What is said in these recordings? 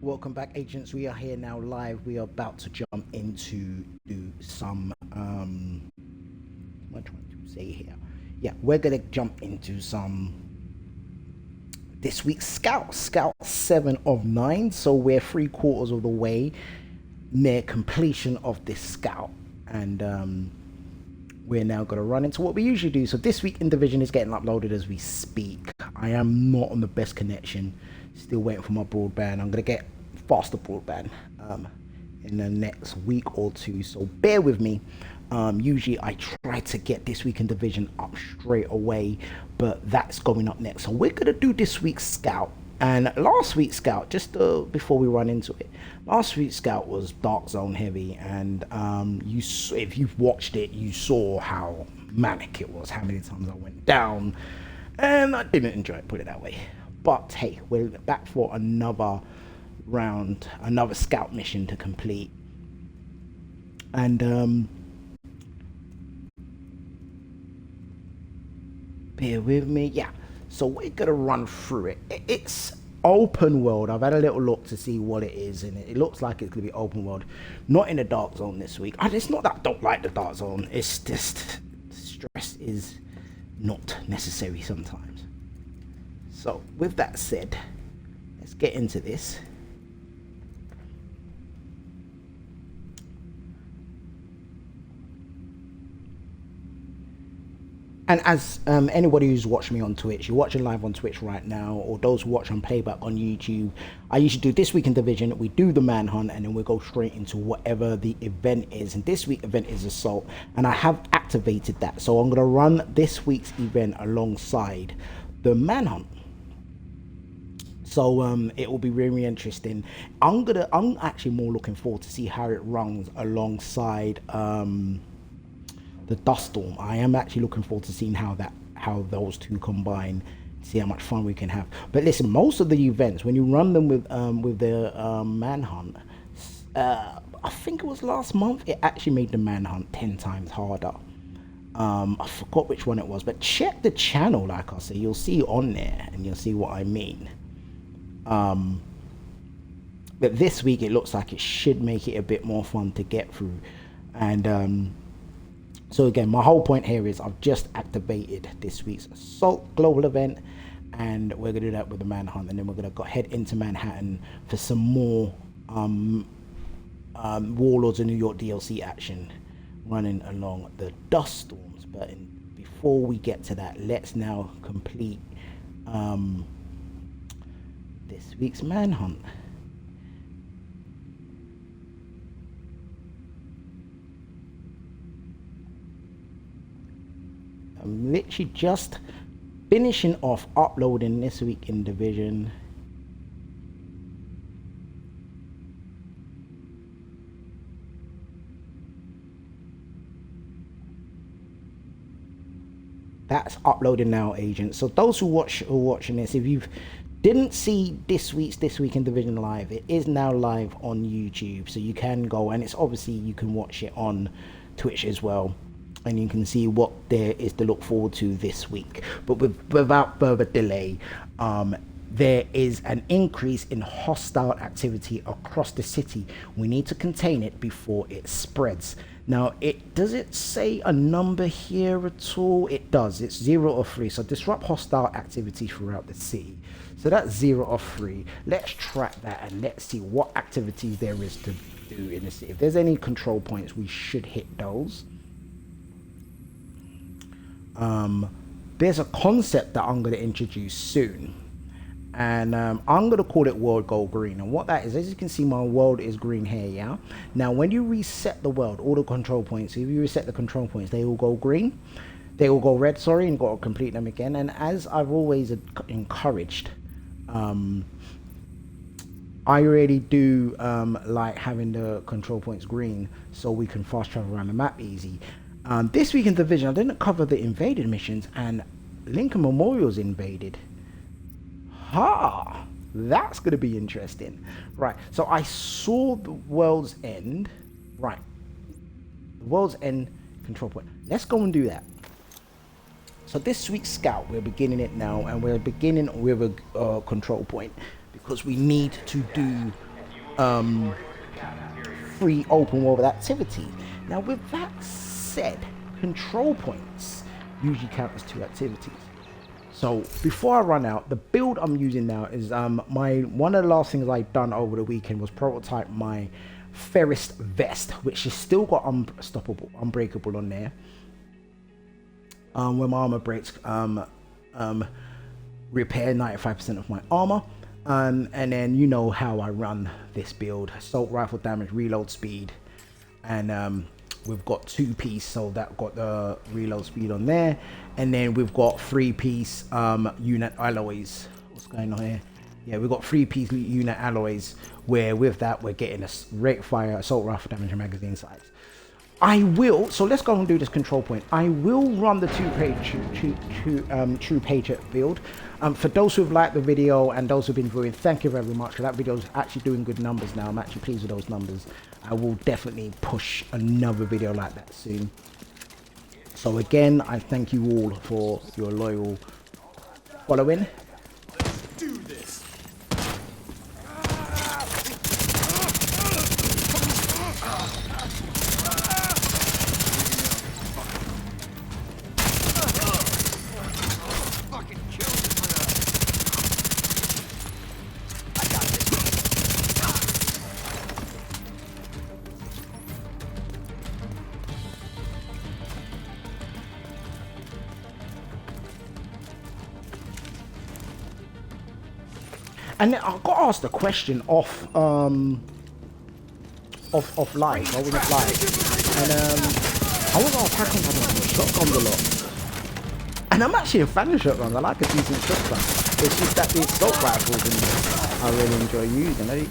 Welcome back, agents. We are here now live. We are about to jump into do some what am I trying to say here? Yeah, we're gonna jump into some this week's Scout 7 of 9. So we're 3/4 of the way near completion of this Scout, and we're now going to run into what we usually do. So this week in Division is getting uploaded as we speak. I am not on the best connection, still waiting for my broadband. I'm going to get faster broadband in the next week or two, so bear with me. Usually I try to get this week in Division up straight away, but that's going up next. So we're going to do this week's Scout. And last week's Scout, just before we run into it, last week's Scout was Dark Zone heavy, and if you've watched it, you saw how manic it was, how many times I went down, and I didn't enjoy it, put it that way. But hey, we're back for another round, another Scout mission to complete, and bear with me, yeah. So we're gonna run through it. It's open world. I've had a little look to see what it is, and it looks like it's gonna be open world, not in the dark zone this week. And it's not that I don't like the dark zone. It's just stress is not necessary sometimes. So with that said, let's get into this. And as anybody who's watching me on Twitch, you're watching live on Twitch right now, or those who watch on playback on YouTube, I usually do this week in Division, we do the manhunt, and then we go straight into whatever the event is. And this week's event is Assault, and I have activated that. So I'm going to run this week's event alongside the manhunt. So it will be really interesting. I'm actually more looking forward to see how it runs alongside the dust storm. I am actually looking forward to seeing how those two combine, see how much fun we can have. But listen, most of the events, when you run them with the manhunt, I think it was last month, it actually made the manhunt 10 times harder. I forgot which one it was, but check the channel, like I say, you'll see on there and you'll see what I mean. But this week it looks like it should make it a bit more fun to get through. And so again, my whole point here is I've just activated this week's Assault global event, and we're going to do that with the manhunt, and then we're going to go head into Manhattan for some more Warlords of New York DLC action running along the dust storms. But before we get to that, let's now complete this week's manhunt. I'm literally just finishing off uploading this week in Division. That's uploading now, agents. So those who are watching this, if you didn't see this week in Division live, it is now live on YouTube, so you can go, and it's obviously you can watch it on Twitch as well, and you can see what there is to look forward to this week. But without further delay, there is an increase in hostile activity across the city. We need to contain it before it spreads. Now, does it say a number here at all? It does. It's 0 or 3. So disrupt hostile activity throughout the city. So that's 0 or 3. Let's track that and let's see what activities there is to do in the city. If there's any control points, we should hit those. There's a concept that I'm going to introduce soon, and I'm going to call it world go green. And what that is, as you can see, my world is green here. Yeah, now when you reset the world, all the control points, if you reset the control points, they all go green, they all go red, sorry, and got to complete them again. And as I've always encouraged, I really do like having the control points green so we can fast travel around the map easy. This week in Division, I didn't cover the invaded missions, and Lincoln Memorial's invaded. Ha! That's going to be interesting. Right, so I saw the World's End. Right, the World's End control point. Let's go and do that. So this week's Scout, we're beginning it now, and we're beginning with a control point, because we need to do free open world activity. Now with that said, control points usually count as 2 activities. So before I run out, the build I'm using now is one of the last things I've done over the weekend was prototype my Ferris vest, which has still got unbreakable on there. When my armor breaks, repair 95% of my armor. And then you know how I run this build: assault rifle damage, reload speed, and we've got 2-piece, so that got the reload speed on there. And then we've got 3-piece unit alloys. What's going on here? Yeah, we've got 3-piece unit alloys, where with that we're getting a rate fire, assault rifle damage, and magazine size. So let's go and do this control point. I will run the true patriot build. For those who've liked the video and those who've been viewing, thank you very much, because that video is actually doing good numbers now. I'm actually pleased with those numbers. I will definitely push another video like that soon. So again, I thank you all for your loyal following. Do this. And I got asked a question off live. I wasn't live, and I was asked how come I don't use shotguns a lot. And I'm actually a fan of shotguns. I like a decent shotgun. It's just that the assault rifles and I really enjoy using. Let me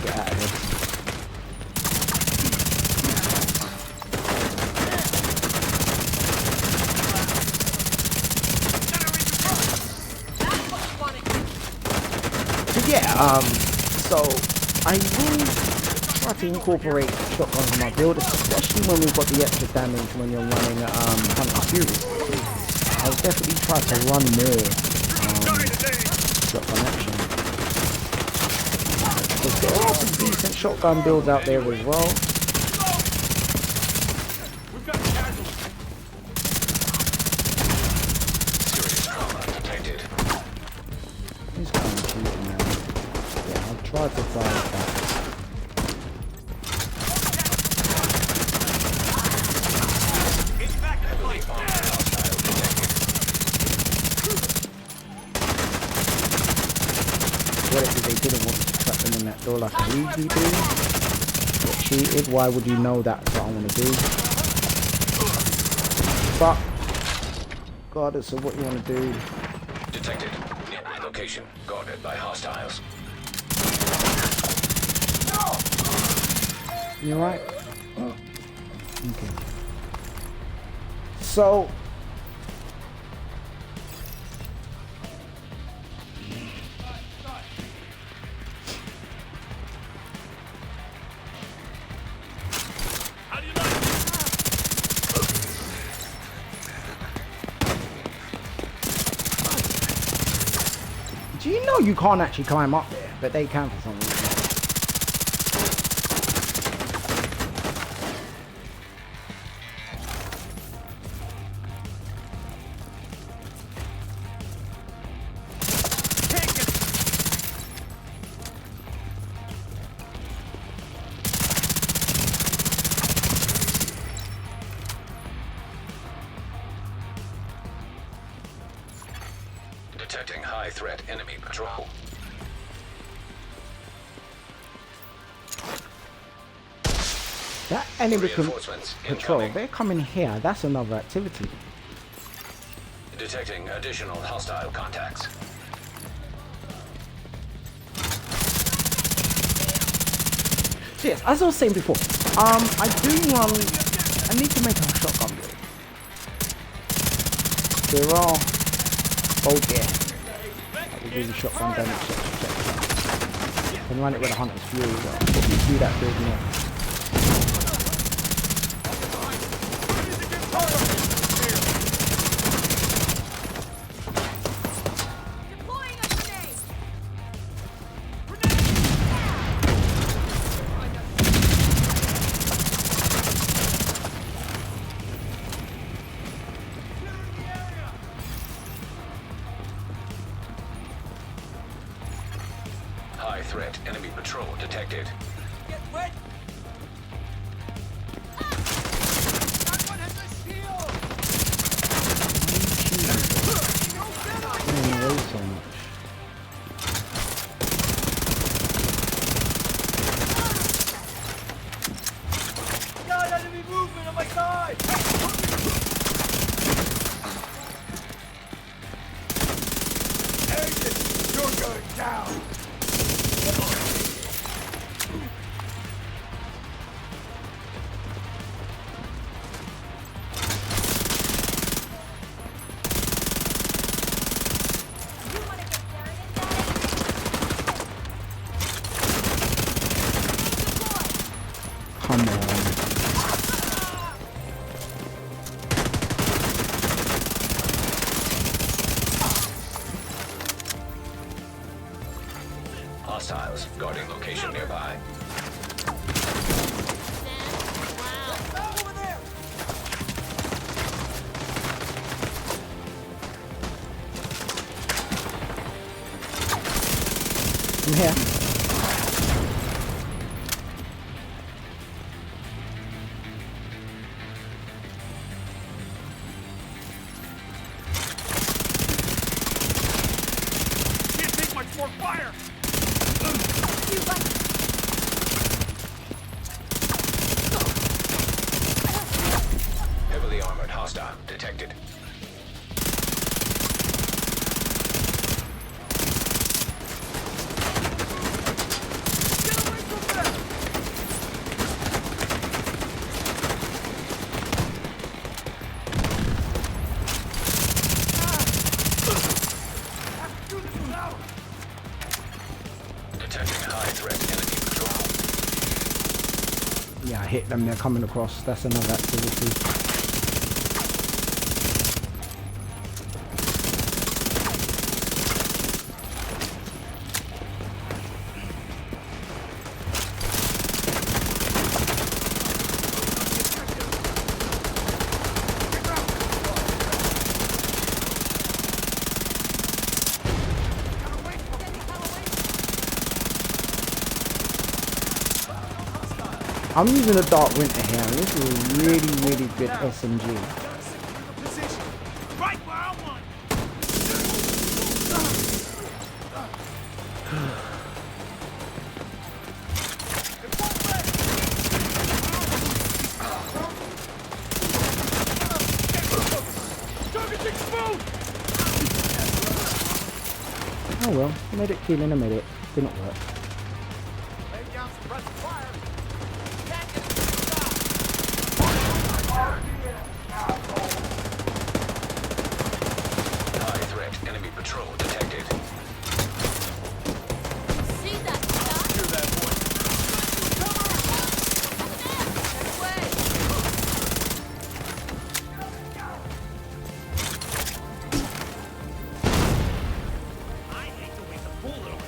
get out of here. Yeah, so I will try to incorporate shotguns in my build, especially when we've got the extra damage when you're running Hunter Fury. I'll definitely try to run more shotgun action. Because there are some decent shotgun builds out there as well. Try to find that. What if they didn't want to trap them in that door like I usually do? Get cheated. Why would you know that's what I want to do? But regardless of what you want to do. Detected. Nearby location. Guarded by hostiles. You alright? Oh. Okay. So do you know you can't actually climb up there, but they can for some reason? Detecting high threat enemy patrol. That enemy Reinforcements patrol, incoming. they're coming here. That's another activity. Detecting additional hostile contacts. So yes, as I was saying before, I need to make a shotgun build. There are, oh yeah, that will do the shotgun damage. I can run it with a Hunter's Fury, but I'll probably do that build next. High threat enemy patrol detected. Get wet! Someone has a shield! Getting away so much. God, enemy movement on my side! Agent, you're going down! Come on. Hostiles guarding location nearby. Over there! I'm here. Can't take much more fire! Heavily armored hostile detected. Get away from them! Do this without! Detecting high threat enemy patrol. Yeah, I hit them. They're coming across. That's another activity. I'm using a Dark Winter here, and this is a really, really good SMG. Position! Right where I want! Target's exposed! Oh well, medic killing a medic. Didn't work. Lay down suppressive fire! Can't get High threat enemy patrol detected. See that stuff? Hear that voice! I hate to waste a bullet on it.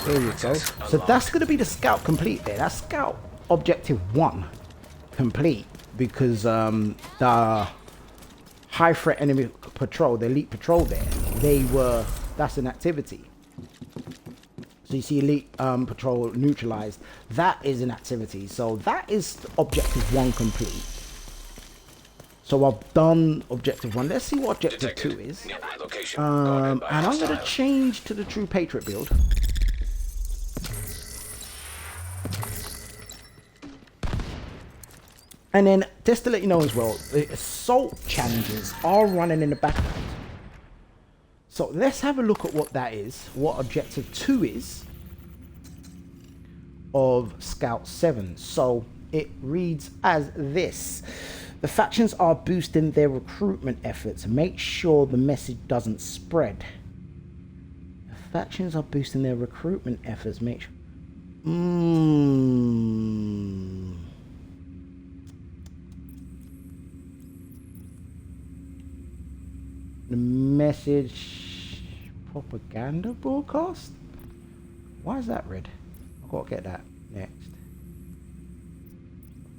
There you go. So that's going to be the scout complete there. That's scout objective 1 complete, because the high threat enemy patrol, the elite patrol there, that's an activity. So you see elite patrol neutralized. That is an activity. So that is objective 1 complete. So I've done objective 1. Let's see what objective 2 is. Nearby location. Guarded by And I'm going to hostiles. change to the True Patriot build. And then, just to let you know as well, the assault challenges are running in the background. So let's have a look at what that is, what objective 2 is of Scout 7. So it reads as this. The factions are boosting their recruitment efforts. Make sure the message doesn't spread. The factions are boosting their recruitment efforts. Make sure. The message propaganda broadcast? Why is that red? I've got to get that next.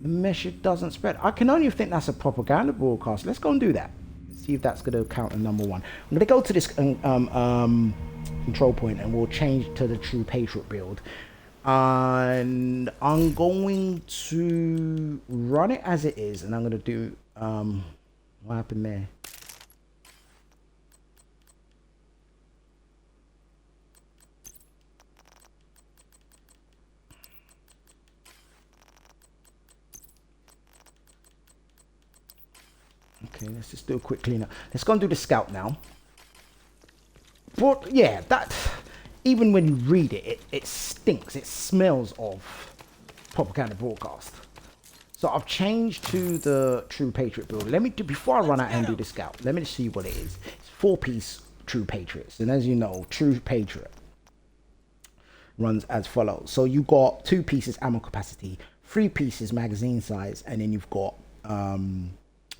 The message doesn't spread. I can only think that's a propaganda broadcast. Let's go and do that. See if that's going to count as number one. I'm going to go to this control point and we'll change to the True Patriot build. And I'm going to run it as it is. And I'm going to do... what happened there? Okay, let's just do a quick cleanup. Let's go and do the scout now. But yeah, that even when you read it, it stinks. It smells of propaganda broadcast. So I've changed to the True Patriot build. Let me do, before I run out and do the scout, let me just see what it is. It's 4-piece True Patriots. And as you know, True Patriot runs as follows. So you got 2 pieces ammo capacity, 3 pieces magazine size, and then you've got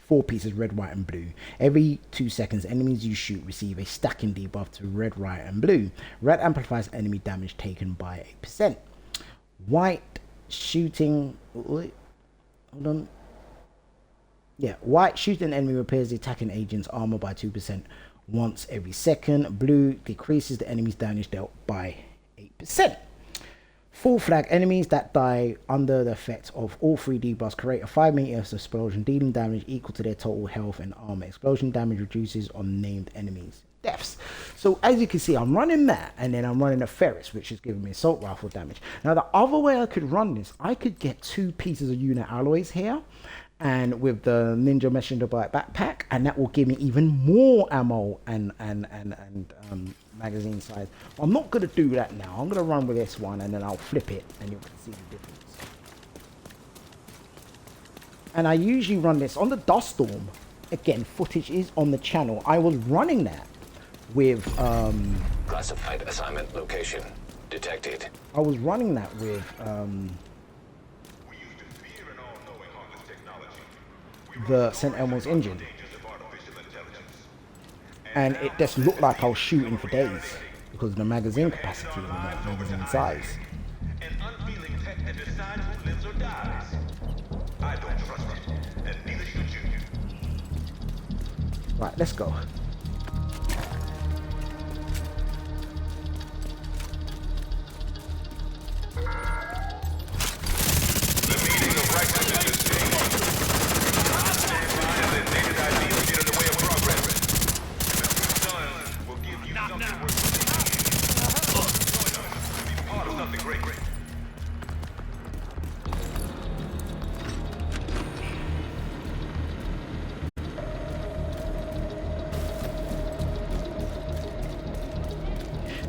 4 pieces red, white, and blue. Every 2 seconds, enemies you shoot receive a stacking debuff to red, white, and blue. Red amplifies enemy damage taken by 8%. White shooting... Hold on. Yeah, white shooting enemy repairs the attacking agent's armor by 2% once every second. Blue decreases the enemy's damage dealt by 8%. Full flag enemies that die under the effect of all 3 debuffs create a 5 meters explosion, dealing damage equal to their total health and armor. Explosion damage reduces on named enemies' deaths. So as you can see, I'm running that, and then I'm running a Ferris, which is giving me assault rifle damage. Now the other way I could run this, I could get 2 pieces of unit alloys here, and with the Ninja Messenger Bite backpack, and that will give me even more ammo and magazine size. I'm not going to do that now. I'm going to run with this one and then I'll flip it and you can see the difference. And I usually run this on the Dust Storm. Again, footage is on the channel. I was running that with Classified assignment location detected. I was running that with the St. Elmo's engine. And it just looked like I was shooting for days because of the magazine capacity and the magazine size. Right, let's go.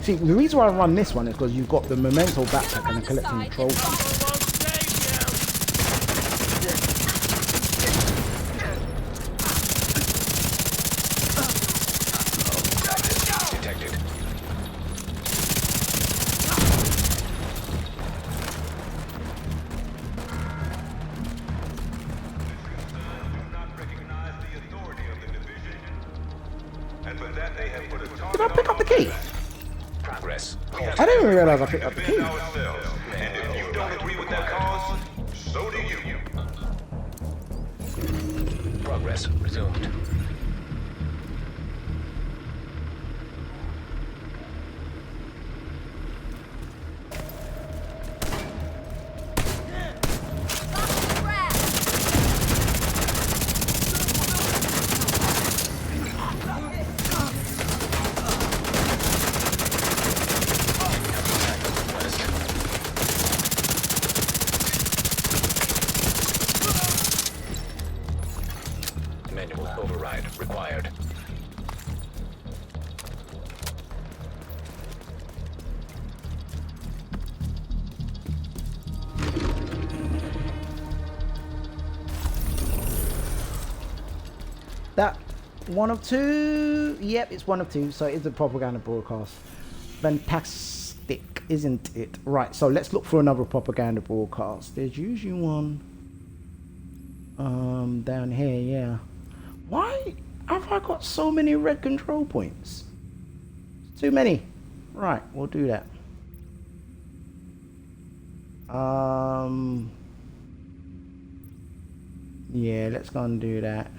See, the reason why I run this one is because you've got the memento backpack and the collecting the trophies. Did I pick up the key? Progress. I didn't even realize I picked up the key. And if you don't agree with that cause, so do you. Progress resumed. Manual override required. that one of two? Yep, it's one of two. So it's a propaganda broadcast. Fantastic, isn't it? Right, so let's look for another propaganda broadcast. There's usually one down here. Yeah. Why have I got so many red control points? Too many. Right, we'll do that. Yeah, let's go and do that.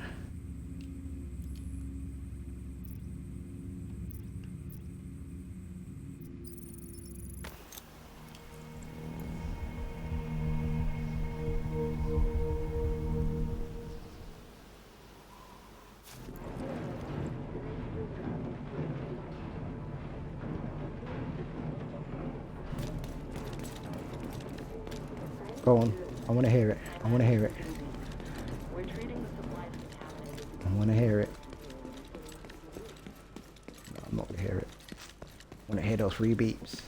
Go on. I want to hear it. I want to hear it. I want to hear it. No, I'm not going to hear it. I want to hear those 3 beeps.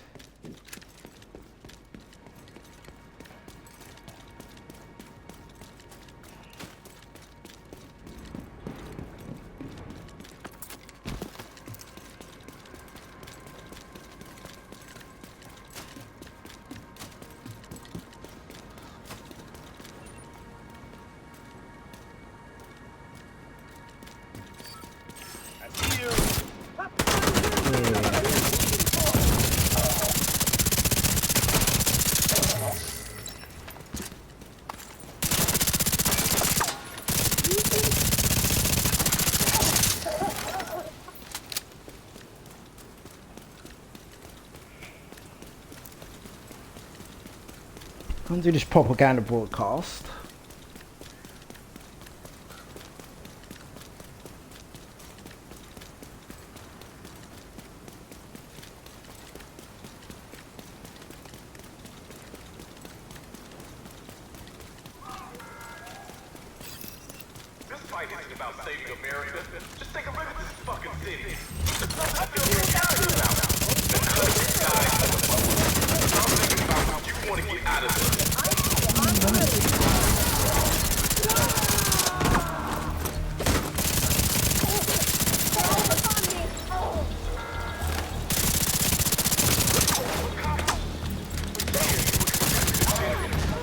Come do this propaganda broadcast. This fight isn't about saving America. Just take a look at this fucking city. You want to get out of this.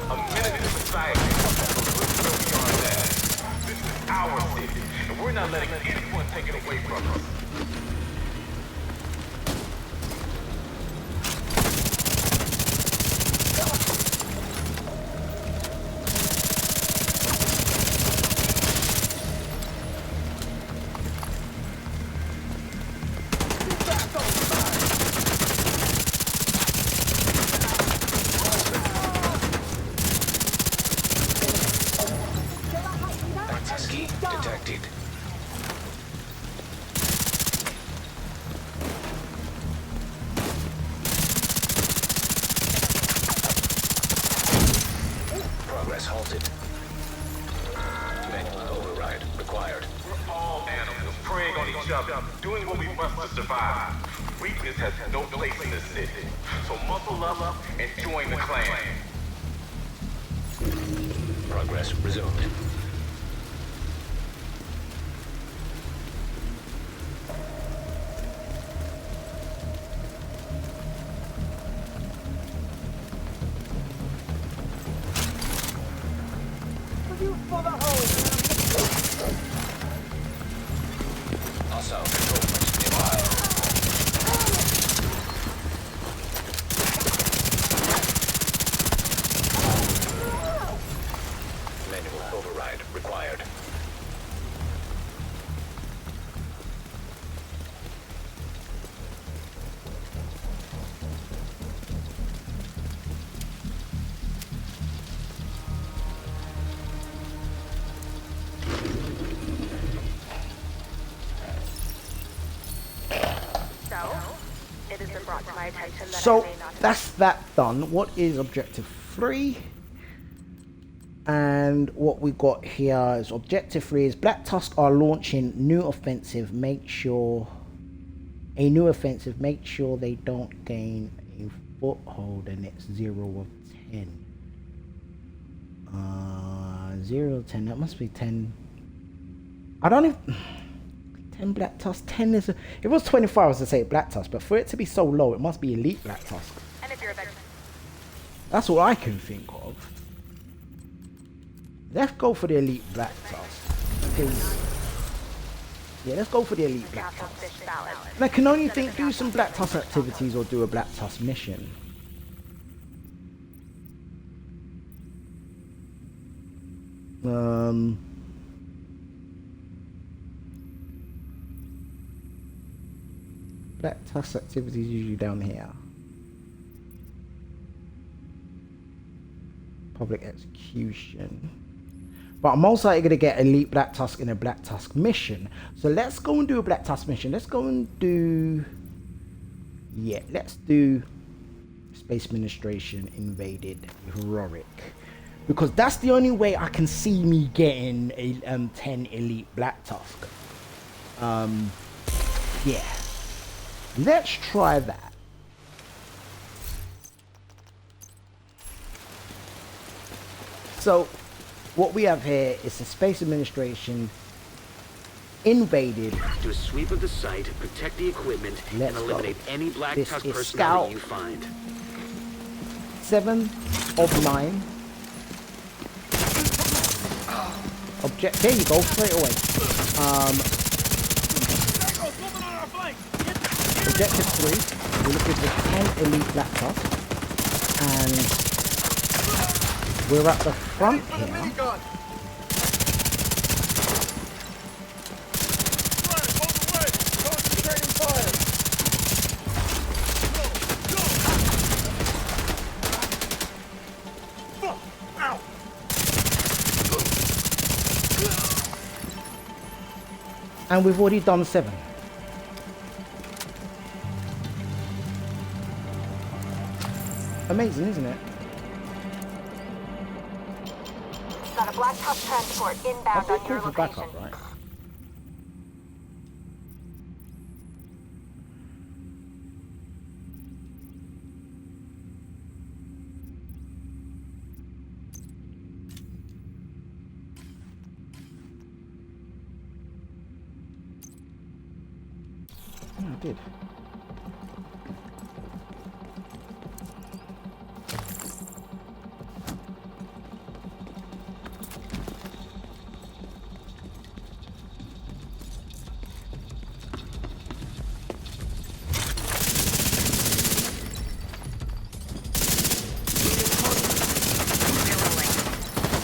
A minute to society. This is our city, and we're not letting anyone take it away from us. Blacktusk detected. Progress halted. Manual override required. We're all animals, preying on each other, doing what we must to survive. Weakness has no place in this city. So muscle up and join the clan. Progress resumed. Hostile control points nearby. Manual override required. It has been brought to my attention that So I may not that's that done. What is objective 3? And what we got here is objective 3 is BLACKTUSK are launching new offensive. Make sure they don't gain a foothold, and it's 0 of 10. 0 of 10. That must be 10. I don't even... 10 Black Tusk, 10 is... If it was 25, I was to say Black Tusk, but for it to be so low, it must be Elite Black Tusk. And if you're a veteran. That's all I can think of. Let's go for the Elite Black Tusk. Because... Yeah, let's go for the Elite Black Tusk. And I can only think, do some Black Tusk activities or do a Black Tusk mission. Black Tusk activities usually down here. Public execution. But I'm most likely going to get Elite Black Tusk in a Black Tusk mission. So let's go and do a Black Tusk mission. Let's go and do... Yeah, let's do Space Administration Invaded Heroic. Because that's the only way I can see me getting a 10 Elite Black Tusk. Yeah. Let's try that. So, what we have here is the Space Administration Invaded. Do a sweep of the site, protect the equipment, Let's and eliminate go. any Black This Tusk is personnel Scout. that you find. 7 of 9. Object. There you go. Straight away. Objective 3. We're looking for 10 Elite Black Tusk, and we're at the front here. And we've already done 7. Amazing, isn't it? Got a Black Tusk transport inbound That's on cool your for location. backup, right? Yeah, I did.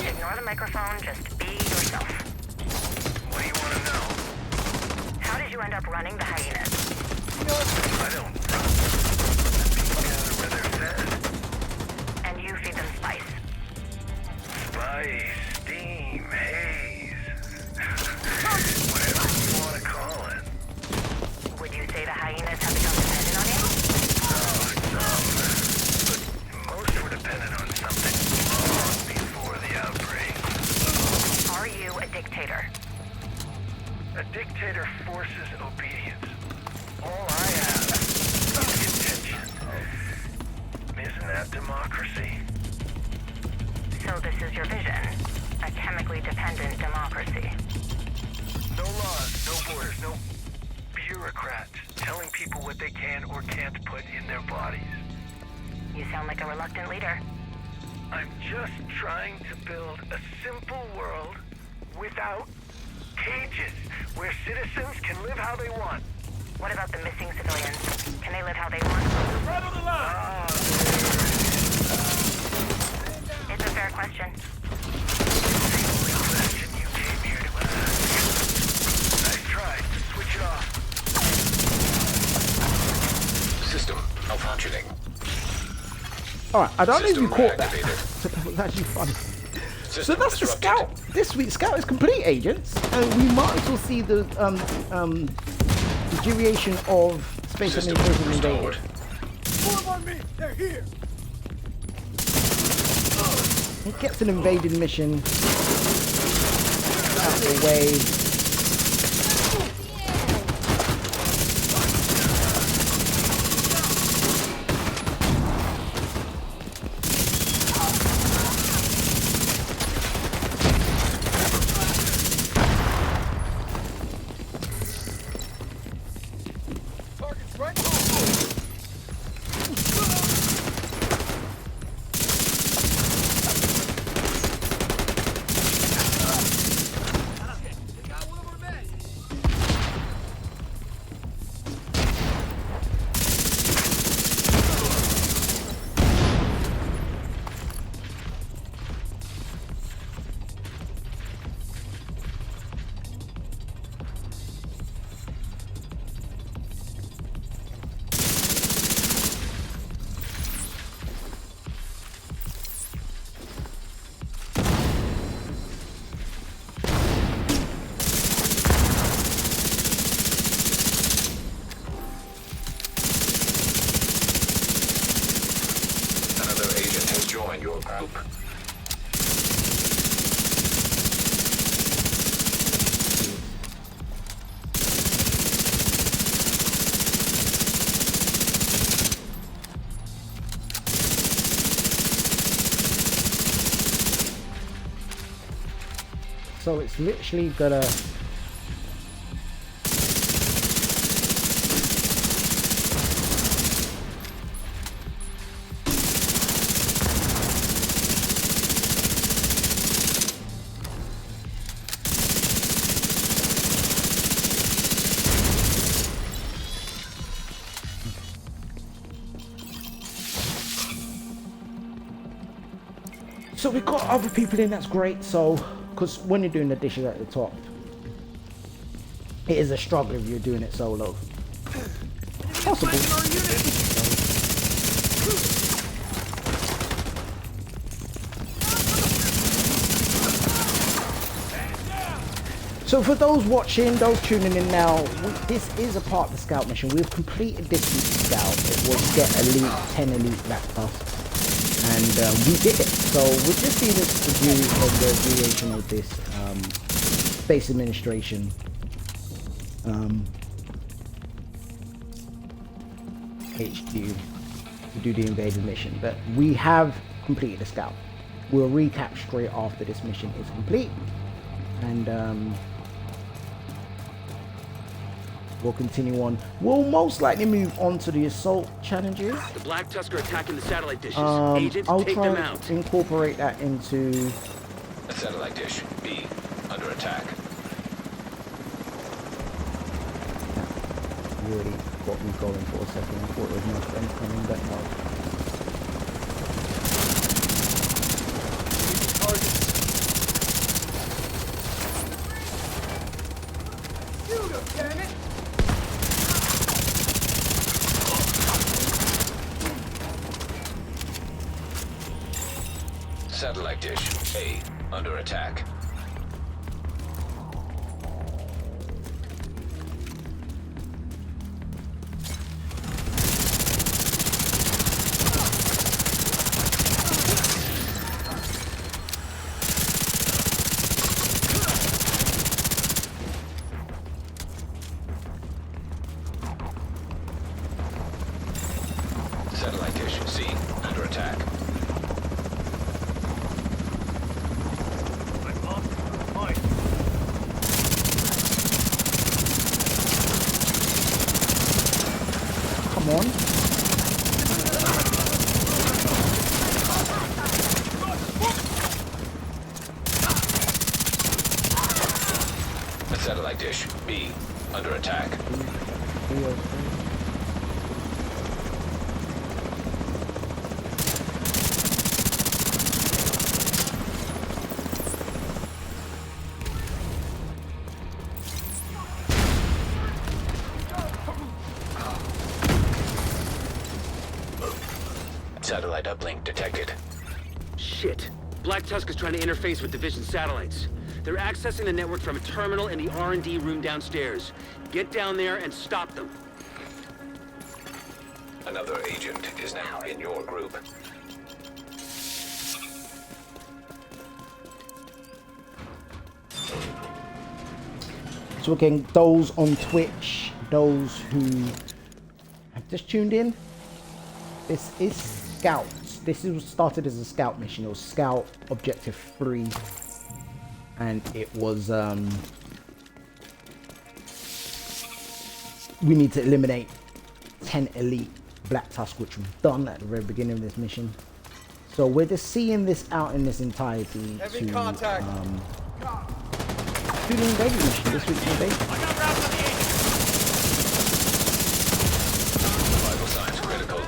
Ignore the microphone, just be yourself. What do you want to know? How did you end up running the hyenas? I don't run. People gather where they're fed. And you feed them spice. Spice, steam, haze. Whatever you want to call it. Would you say the hyenas have become dependent on you? But most were dependent on something long before the outbreak. Are you a dictator? A dictator forces obedience. All I have is intention. Isn't that democracy? So this is your vision. A chemically dependent democracy. No laws, no borders, no bureaucrats telling people what they can or can't put in their bodies. You sound like a reluctant leader. I'm just trying to build a simple world without cages, where citizens can live how they want. What about the missing civilians? Can they live how they want? Right on the line! It's a fair question. Question you came here to ask. Nice try. Switch it off. System malfunctioning. Alright, I don't know if you System caught that. reactivated. That was actually funny. So System that's the disrupted. Scout. This week's Scout is complete, agents. And we might as well see the duration of Space System Administration restored. Invaded. Form on me! They're here! It gets an invaded mission out of the way. So it's literally gonna... So we've got other people in, that's great. So, because when you're doing the dishes at the top, it is a struggle if you're doing it solo. Possible. So for those watching, those tuning in now, this is a part of the scout mission. We've completed this week's scout. It was get elite, 10 elite BLACKTUSK. And we did it. So we're just seeing this review of the variation of this Space Administration HQ to do the invaded mission. But we have completed the scout. We'll recap straight after this mission is complete. And we'll continue on. We'll most likely move on to the assault challenges. The BLACKTUSK are attacking the satellite dishes. Agent, I'll take try them and out. incorporate that into... A satellite dish, B, under attack. You already got me going for a second. I thought it was my friend coming back now. Satellite dish, A, under attack. Satellite dish, C, under attack. Come on. A satellite dish, B, under attack. Satellite uplink detected. Shit. BLACKTUSK is trying to interface with Division satellites. They're accessing the network from a terminal in the R&D room downstairs. Get down there and stop them. Another agent is now in your group. So again, those on Twitch, those who have just tuned in, this is Scouts. This was started as a Scout mission. It was Scout Objective 3. And it was, we need to eliminate 10 elite BLACKTUSK, which we've done at the very beginning of this mission. So we're just seeing this out in this entirety to do the invading mission, this week's invasion. Vital signs critical.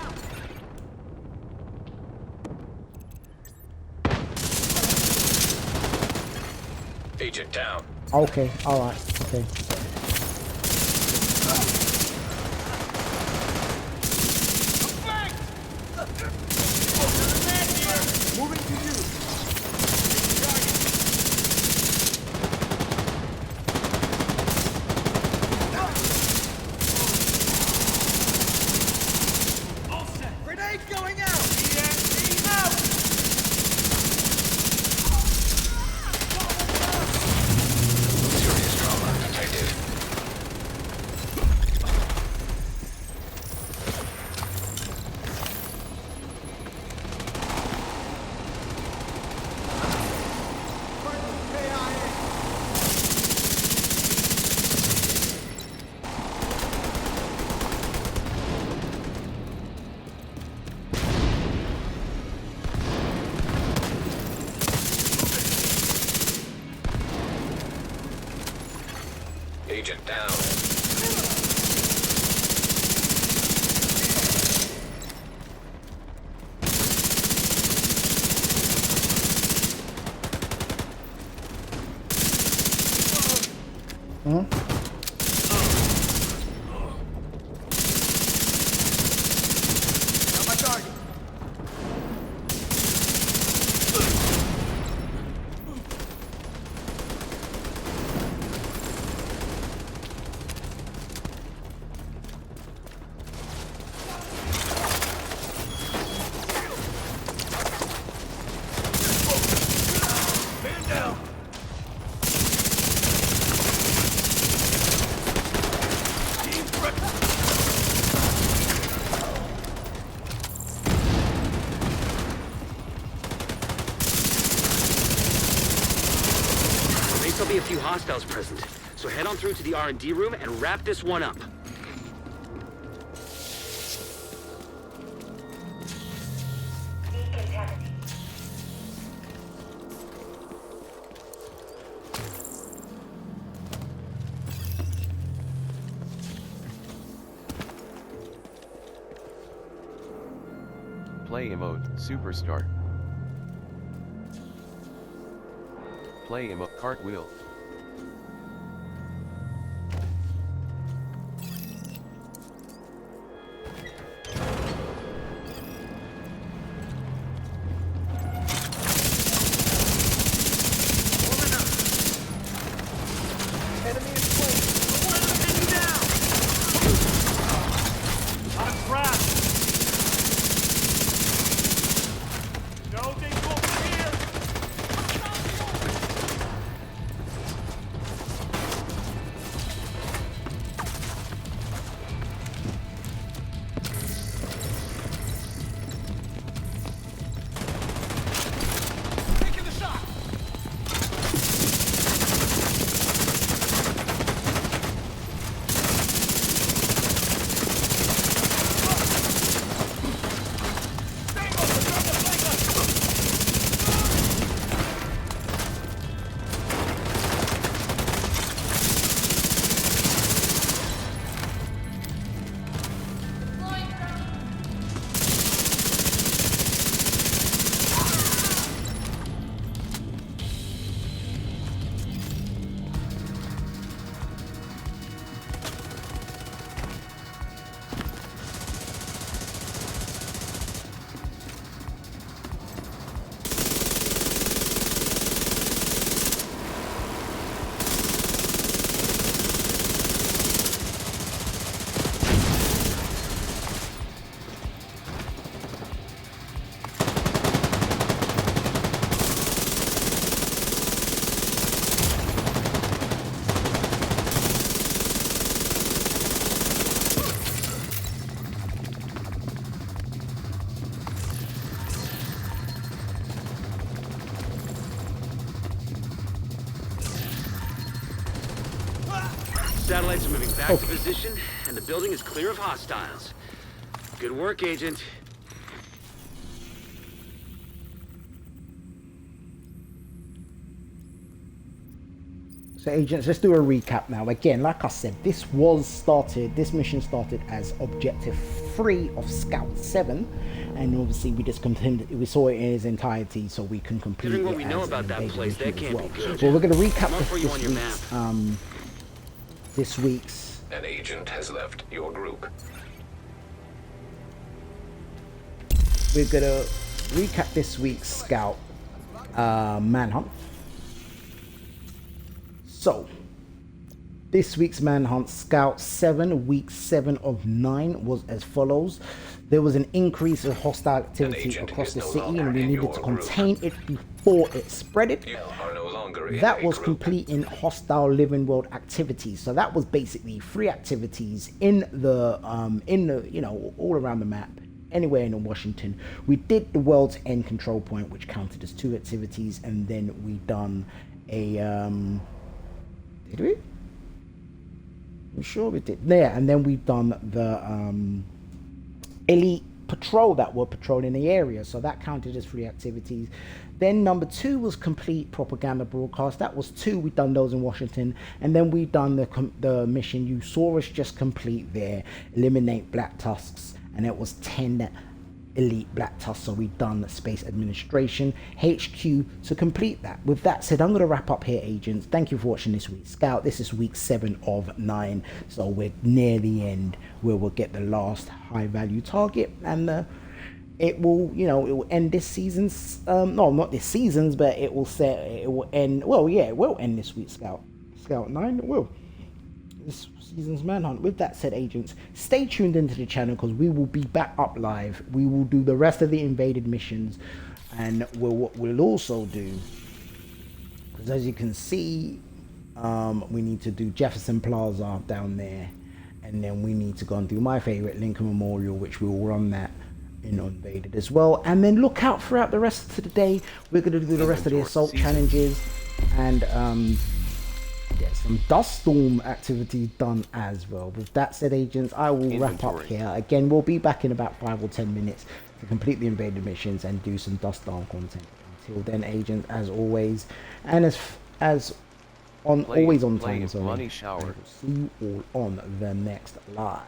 Agent down. Okay, alright, okay. Serious trauma detected. Agent down. There'll be a few hostiles present, so head on through to the R&D room and wrap this one up. Play emote, superstar. Play emote, cartwheel. Satellites are moving back to position, and the building is clear of hostiles. Good work, Agent. So agents, let's do a recap now. Again, like I said, this mission started as Objective 3 of Scout 7, and obviously we saw it in its entirety, so we can complete Considering it what we know as about an that invasion place, that mission as can't well. be good. Well, we're going to recap Mark for you on your map. this week's An agent has left your group. we're going to recap this week's Scout Manhunt. So, this week's Manhunt Scout 7, week 7 of 9 was as follows. There was an increase of hostile activity across the city, and we needed to contain it before it spreaded. You are no longer in That a was group. completing hostile living world activities. So that was basically free activities in the all around the map, anywhere in Washington. We did the world's end control point, which counted as 2 activities, and then we done a did we? I'm sure we did. Yeah, and then we've done the elite patrol that were patrolling the area, so that counted as 3 activities. Then number 2 was complete propaganda broadcast. That was 2. We done those in Washington, and then we done the mission you saw us just complete there, eliminate Black Tusks, and it was 10 elite Black Tusks. So we done Space Administration HQ to complete that. With that said, I'm going to wrap up here, agents. Thank you for watching this week's Scout. This is week 7 of 9, so we're near the end where we'll get the last high value target, and it will, you know, it will end this season's no, not this season's, but it will end, well, yeah, it will end this week's Scout 9. It will, this season's Manhunt. With that said, agents, stay tuned into the channel because we will be back up live. We will do the rest of the invaded missions, and what we'll also do, because as you can see, we need to do Jefferson Plaza down there, and then we need to go and do my favorite, Lincoln Memorial, which we'll run that in invaded as well. And then look out throughout the rest of the day, we're going to do the rest of the assault challenges, and get some dust storm activities done as well. With that said, agents, I will wrap up here. Again, we'll be back in about 5 or 10 minutes to complete the invaded missions and do some dust storm content. Until then, agents, as always, and always on time, so I will see you all on the next live.